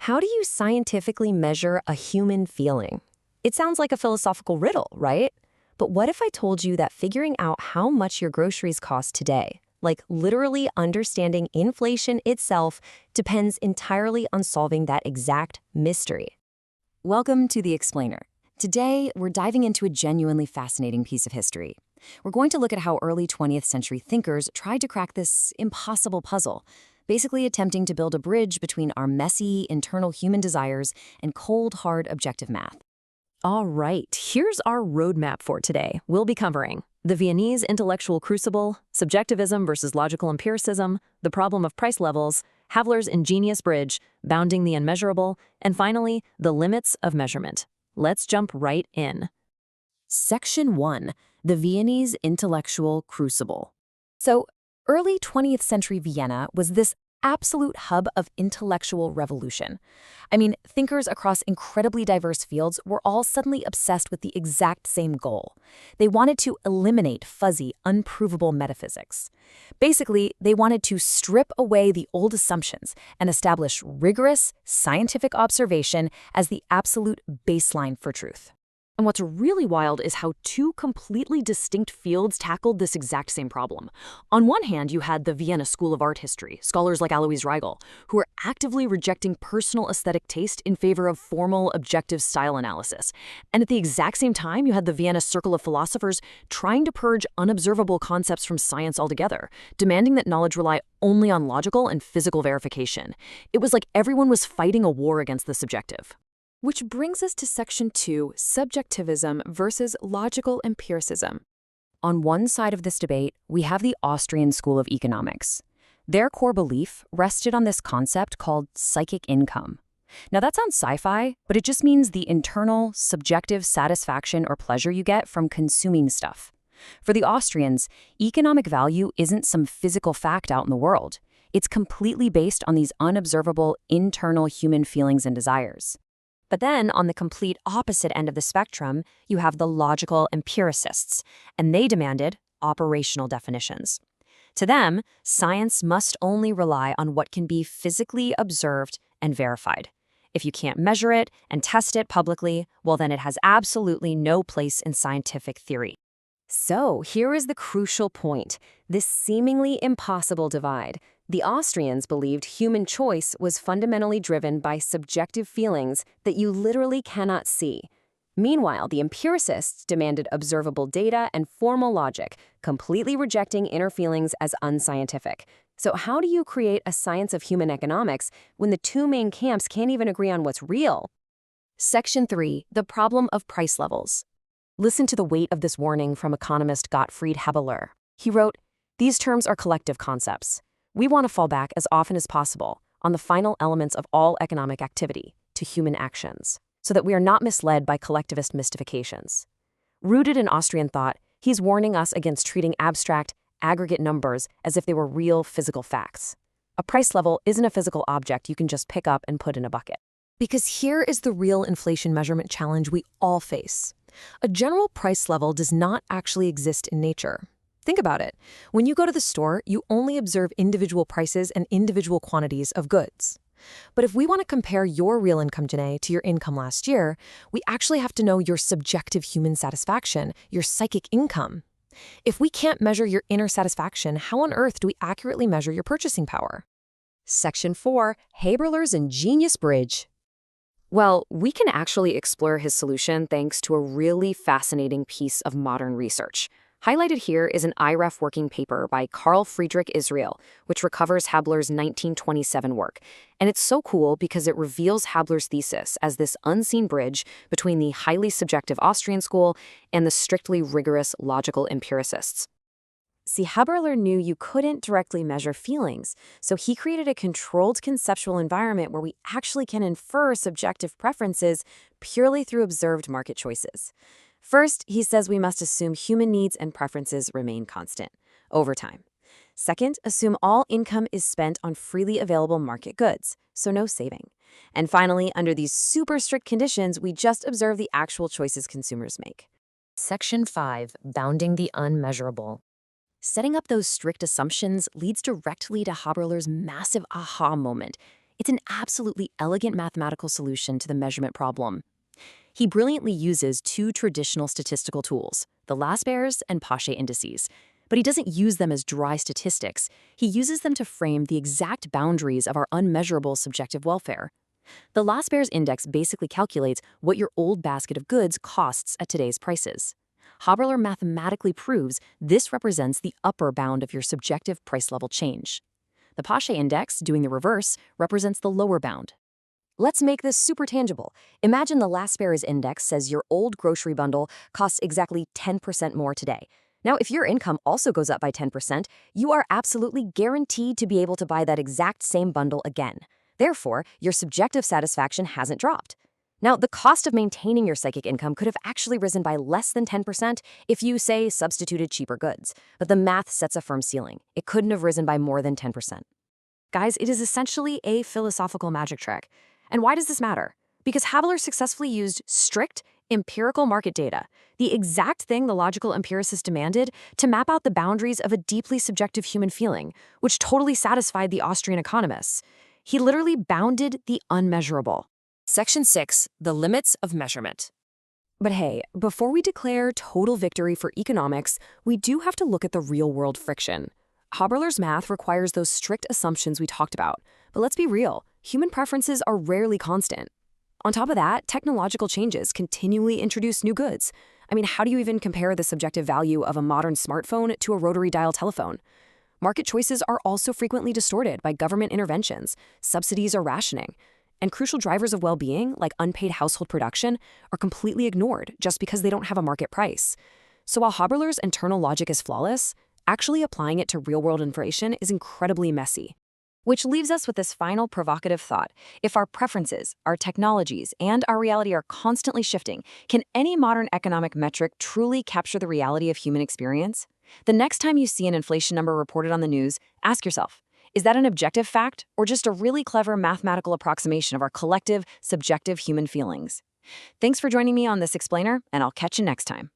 How do you scientifically measure a human feeling? It sounds like a philosophical riddle, right? But what if I told you that figuring out how much your groceries cost today, like literally understanding inflation itself, depends entirely on solving that exact mystery? Welcome to The Explainer. Today, we're diving into a genuinely fascinating piece of history. We're going to look at how early 20th century thinkers tried to crack this impossible puzzle, basically attempting to build a bridge between our messy, internal human desires and cold, hard, objective math. All right, here's our roadmap for today. We'll be covering the Viennese intellectual crucible, subjectivism versus logical empiricism, the problem of price levels, Haveler's ingenious bridge, bounding the unmeasurable, and finally, the limits of measurement. Let's jump right in. Section 1. The Viennese intellectual crucible. So, early 20th century Vienna was this absolute hub of intellectual revolution. I mean, thinkers across incredibly diverse fields were all suddenly obsessed with the exact same goal. They wanted to eliminate fuzzy, unprovable metaphysics. Basically, they wanted to strip away the old assumptions and establish rigorous, scientific observation as the absolute baseline for truth. And what's really wild is how two completely distinct fields tackled this exact same problem. On one hand, you had the Vienna School of Art History, scholars like Alois Riegel, who were actively rejecting personal aesthetic taste in favor of formal, objective style analysis. And at the exact same time, you had the Vienna Circle of Philosophers trying to purge unobservable concepts from science altogether, demanding that knowledge rely only on logical and physical verification. It was like everyone was fighting a war against the subjective. Which brings us to Section 2, subjectivism versus logical empiricism. On one side of this debate, we have the Austrian School of Economics. Their core belief rested on this concept called psychic income. Now that sounds sci-fi, but it just means the internal, subjective satisfaction or pleasure you get from consuming stuff. For the Austrians, economic value isn't some physical fact out in the world. It's completely based on these unobservable, internal human feelings and desires. But then, on the complete opposite end of the spectrum, you have the logical empiricists, and they demanded operational definitions. To them, science must only rely on what can be physically observed and verified. If you can't measure it and test it publicly, well then it has absolutely no place in scientific theory. So, here is the crucial point, this seemingly impossible divide. The Austrians believed human choice was fundamentally driven by subjective feelings that you literally cannot see. Meanwhile, the empiricists demanded observable data and formal logic, completely rejecting inner feelings as unscientific. So how do you create a science of human economics when the two main camps can't even agree on what's real? Section 3. The problem of price levels. Listen to the weight of this warning from economist Gottfried Haberler. He wrote, "These terms are collective concepts. We want to fall back as often as possible on the final elements of all economic activity, to human actions, so that we are not misled by collectivist mystifications." Rooted in Austrian thought, he's warning us against treating abstract, aggregate numbers as if they were real physical facts. A price level isn't a physical object you can just pick up and put in a bucket. Because here is the real inflation measurement challenge we all face. A general price level does not actually exist in nature. Think about it. When you go to the store, you only observe individual prices and individual quantities of goods. But if we want to compare your real income today to your income last year, we actually have to know your subjective human satisfaction, your psychic income. If we can't measure your inner satisfaction, how on earth do we accurately measure your purchasing power? Section 4. Haberler's ingenious bridge. Well, we can actually explore his solution thanks to a really fascinating piece of modern research. Highlighted here is an IREF working paper by Carl Friedrich Israel, which recovers Haberler's 1927 work. And it's so cool because it reveals Haberler's thesis as this unseen bridge between the highly subjective Austrian school and the strictly rigorous logical empiricists. See, Haberler knew you couldn't directly measure feelings, so he created a controlled conceptual environment where we actually can infer subjective preferences purely through observed market choices. First, he says we must assume human needs and preferences remain constant over time. Second, assume all income is spent on freely available market goods, so no saving. And finally, under these super strict conditions, we just observe the actual choices consumers make. Section 5. Bounding the unmeasurable. Setting up those strict assumptions leads directly to Haberler's massive aha moment. It's an absolutely elegant mathematical solution to the measurement problem. He brilliantly uses two traditional statistical tools, the Laspers and Pache indices. But he doesn't use them as dry statistics. He uses them to frame the exact boundaries of our unmeasurable subjective welfare. The Laspers index basically calculates what your old basket of goods costs at today's prices. Haberler mathematically proves this represents the upper bound of your subjective price level change. The Pache index, doing the reverse, represents the lower bound. Let's make this super tangible. Imagine the Laspers index says your old grocery bundle costs exactly 10% more today. Now, if your income also goes up by 10%, you are absolutely guaranteed to be able to buy that exact same bundle again. Therefore, your subjective satisfaction hasn't dropped. Now, the cost of maintaining your psychic income could have actually risen by less than 10% if you, say, substituted cheaper goods. But the math sets a firm ceiling. It couldn't have risen by more than 10%. Guys, it is essentially a philosophical magic trick. And why does this matter? Because Haberler successfully used strict, empirical market data, the exact thing the logical empiricist demanded, to map out the boundaries of a deeply subjective human feeling, which totally satisfied the Austrian economists. He literally bounded the unmeasurable. Section 6, the limits of measurement. But hey, before we declare total victory for economics, we do have to look at the real-world friction. Haberler's math requires those strict assumptions we talked about, but let's be real, human preferences are rarely constant. On top of that, technological changes continually introduce new goods. I mean, how do you even compare the subjective value of a modern smartphone to a rotary dial telephone? Market choices are also frequently distorted by government interventions, subsidies or rationing, and crucial drivers of well-being, like unpaid household production, are completely ignored just because they don't have a market price. So while Haberler's internal logic is flawless, actually applying it to real-world inflation is incredibly messy. Which leaves us with this final provocative thought. If our preferences, our technologies, and our reality are constantly shifting, can any modern economic metric truly capture the reality of human experience? The next time you see an inflation number reported on the news, ask yourself, is that an objective fact or just a really clever mathematical approximation of our collective, subjective human feelings? Thanks for joining me on this explainer, and I'll catch you next time.